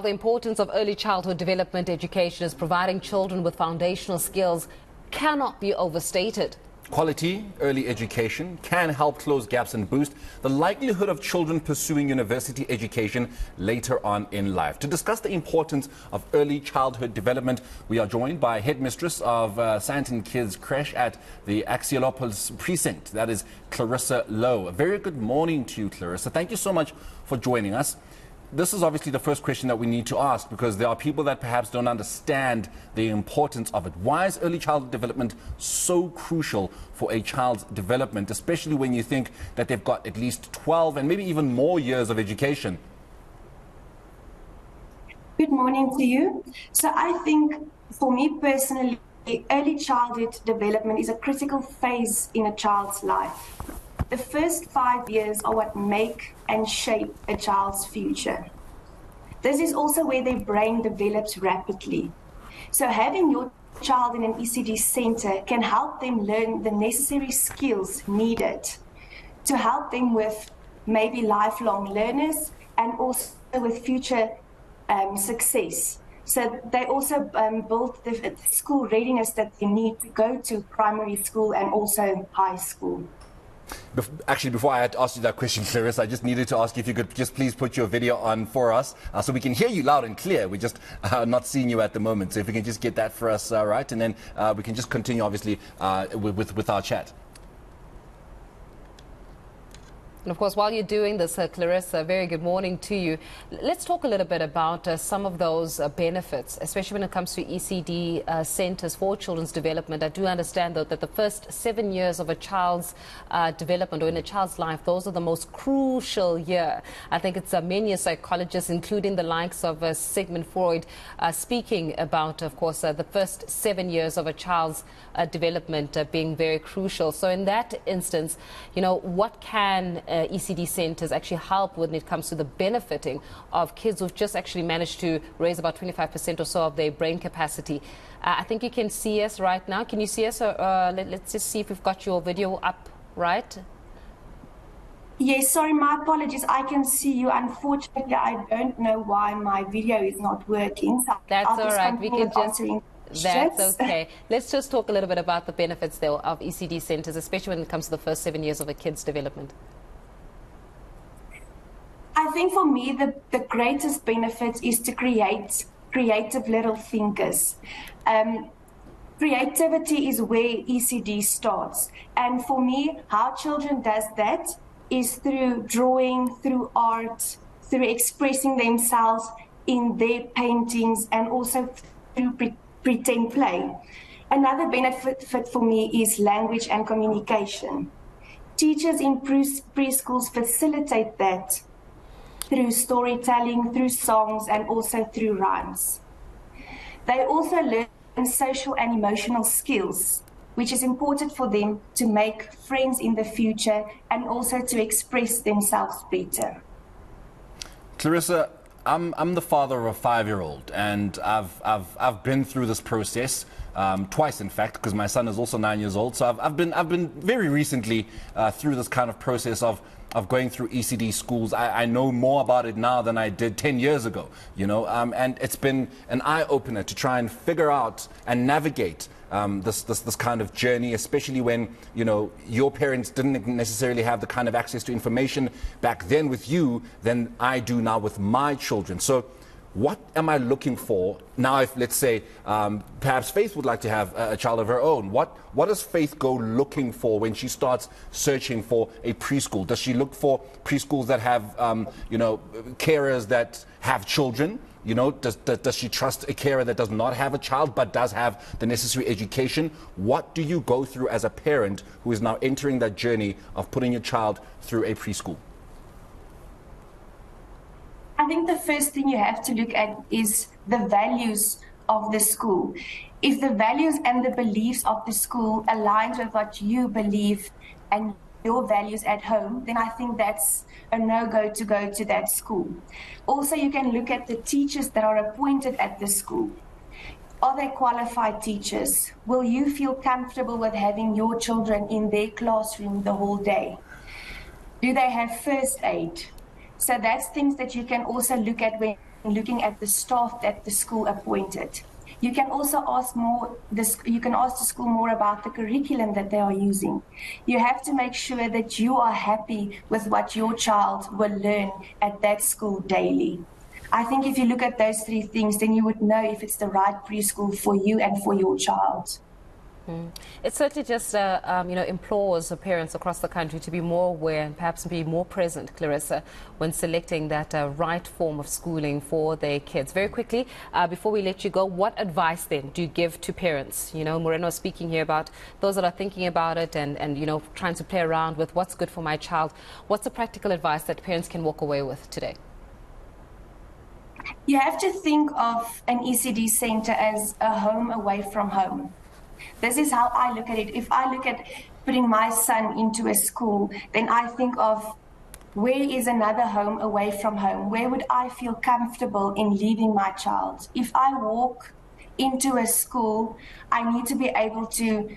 The importance of early childhood development education is providing children with foundational skills cannot be overstated. Quality early education can help close gaps and boost the likelihood of children pursuing university education later on in life. To discuss the importance of early childhood development, we are joined by headmistress of Sandton Kids Creche at the Axiopolis precinct. That is Clarissa Lowe. A very good morning to you, Clarissa. Thank you so much for joining us. This is obviously the first question that we need to ask, because there are people that perhaps don't understand the importance of it. Why is early childhood development so crucial for a child's development, especially when you think that they've got at least 12 and maybe even more years of education? Good morning to you. So I think for me personally, early childhood development is a critical phase in a child's life. The first 5 years are what make and shape a child's future. This is also where their brain develops rapidly. So having your child in an ECD center can help them learn the necessary skills needed to help them with maybe lifelong learners and also with future success. So they also build the school readiness that they need to go to primary school and also high school. Actually, before I had to ask you that question, Clarissa, I just needed to ask you if you could just please put your video on for us so we can hear you loud and clear. We're just not seeing you at the moment. So if we can just get that for us, right? And then we can just continue, obviously, with our chat. And of course, while you're doing this, Clarissa, very good morning to you. Let's talk a little bit about some of those benefits, especially when it comes to ECD centers for children's development. I do understand, though, that the first 7 years of a child's development or in a child's life, those are the most crucial year. I think it's many psychologists, including the likes of Sigmund Freud, speaking about, of course, the first 7 years of a child's development being very crucial. So in that instance, you know, what can ECD centers actually help when it comes to the benefiting of kids who've just actually managed to raise about 25% or so of their brain capacity? I think you can see us right now. Can you see us? Let's just see if we've got your video up, right? Yes, sorry, my apologies. I can see you. Unfortunately, I don't know why my video is not working. So that's all right. We can just... That's okay. Let's just talk a little bit about the benefits, though, of ECD centers, especially when it comes to the first 7 years of a kid's development. I think for me, the greatest benefit is to create creative little thinkers. Creativity is where ECD starts. And for me, how children does that is through drawing, through art, through expressing themselves in their paintings, and also through pretend play. Another benefit for me is language and communication. Teachers in preschools facilitate that through storytelling, through songs, and also through rhymes. They also learn social and emotional skills, which is important for them to make friends in the future and also to express themselves better. Clarissa, I'm the father of a 5-year-old, and I've been through this process twice, in fact, because my son is also 9 years old. So I've been very recently through this kind of process of going through ECD schools. I know more about it now than I did 10 years ago, you know, and it's been an eye-opener to try and figure out and navigate this kind of journey, especially when, you know, your parents didn't necessarily have the kind of access to information back then with you than I do now with my children. So what am I looking for now? If, let's say, perhaps Faith would like to have a child of her own, what does Faith go looking for when she starts searching for a preschool? Does she look for preschools that have, you know, carers that have children? You know, does she trust a carer that does not have a child but does have the necessary education? What do you go through as a parent who is now entering that journey of putting your child through a preschool? I think the first thing you have to look at is the values of the school. If the values and the beliefs of the school align with what you believe and your values at home, then I think that's a no-go to go to that school. Also, you can look at the teachers that are appointed at the school. Are they qualified teachers? Will you feel comfortable with having your children in their classroom the whole day? Do they have first aid? So that's things that you can also look at when looking at the staff that the school appointed. You can also ask you can ask the school more about the curriculum that they are using. You have to make sure that you are happy with what your child will learn at that school daily. I think if you look at those three things, then you would know if it's the right preschool for you and for your child. It certainly just implores parents across the country to be more aware and perhaps be more present, Clarissa, when selecting that right form of schooling for their kids. Very quickly, before we let you go, what advice then do you give to parents? You know, Moreno is speaking here about those that are thinking about it and trying to play around with what's good for my child. What's the practical advice that parents can walk away with today? You have to think of an ECD center as a home away from home. This is how I look at it. If I look at putting my son into a school, then I think of where is another home away from home? Where would I feel comfortable in leaving my child? If I walk into a school, I need to be able to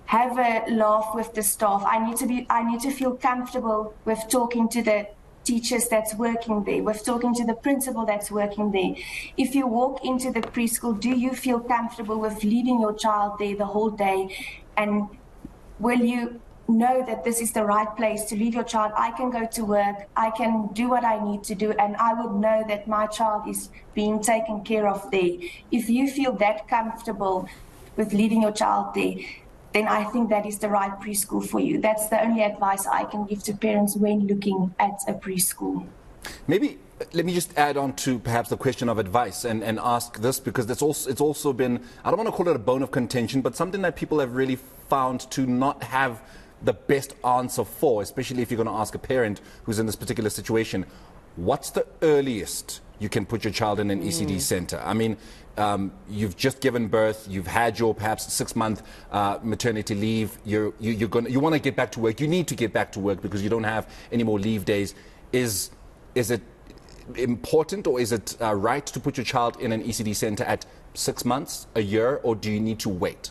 have a laugh with the staff. I need to feel comfortable with talking to the teachers that's working there, with talking to the principal that's working there. If you walk into the preschool, do you feel comfortable with leaving your child there the whole day? And will you know that this is the right place to leave your child? I can go to work, I can do what I need to do, and I would know that my child is being taken care of there. If you feel that comfortable with leaving your child there, then I think that is the right preschool for you. That's the only advice I can give to parents when looking at a preschool. Maybe let me just add on to perhaps the question of advice and ask this, because it's also been, I don't want to call it a bone of contention, but something that people have really found to not have the best answer for, especially if you're going to ask a parent who's in this particular situation. What's the earliest you can put your child in an ECD center? I mean, you've just given birth, you've had your perhaps 6-month maternity leave, you want to get back to work, you need to get back to work because you don't have any more leave days. Is it important, or is it right to put your child in an ECD center at 6 months, a year, or do you need to wait?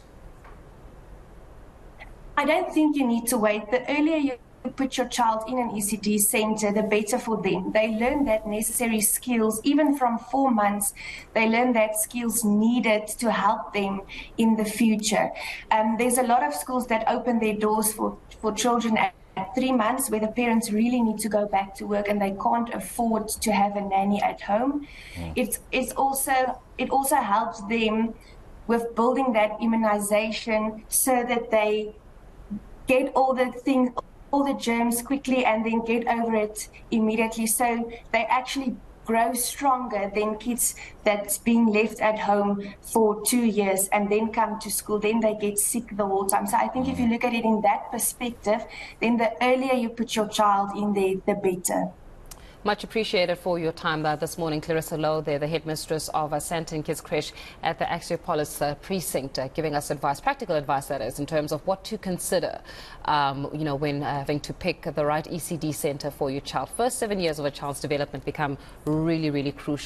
I don't think you need to wait. The earlier you put your child in an ECD center, the better for them. They learn that necessary skills, even from 4 months, they learn that skills needed to help them in the future. There's a lot of schools that open their doors for children at 3 months, where the parents really need to go back to work and they can't afford to have a nanny at home. It also helps them with building that immunization so that they get all the germs quickly and then get over it immediately. So they actually grow stronger than kids that's being left at home for 2 years and then come to school, then they get sick the whole time. So I think if you look at it in that perspective, then the earlier you put your child in there, the better. Much appreciated for your time this morning. Clarissa Lowe, there, the headmistress of Sandton Kids Creche at the Axiopoli precinct, giving us advice, practical advice that is, in terms of what to consider, when having to pick the right ECD center for your child. First 7 years of a child's development become really, really crucial.